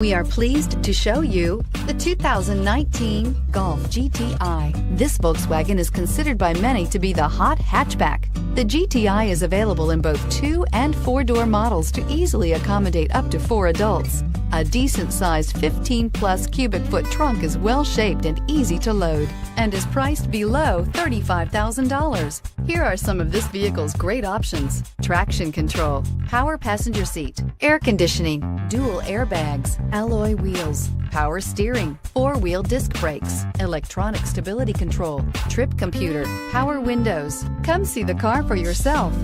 We are pleased to show you the 2019 Golf GTI. This Volkswagen is considered by many to be the hot hatchback. The GTI is available in both 2- and 4-door models to easily accommodate up to 4 adults. A decent-sized 15-plus cubic foot trunk is well-shaped and easy to load and is priced below $35,000. Here are some of this vehicle's great options: traction control, power passenger seat, air conditioning, dual airbags, alloy wheels, power steering, 4-wheel disc brakes, electronic stability control, trip computer, power windows. Come see the car for yourself.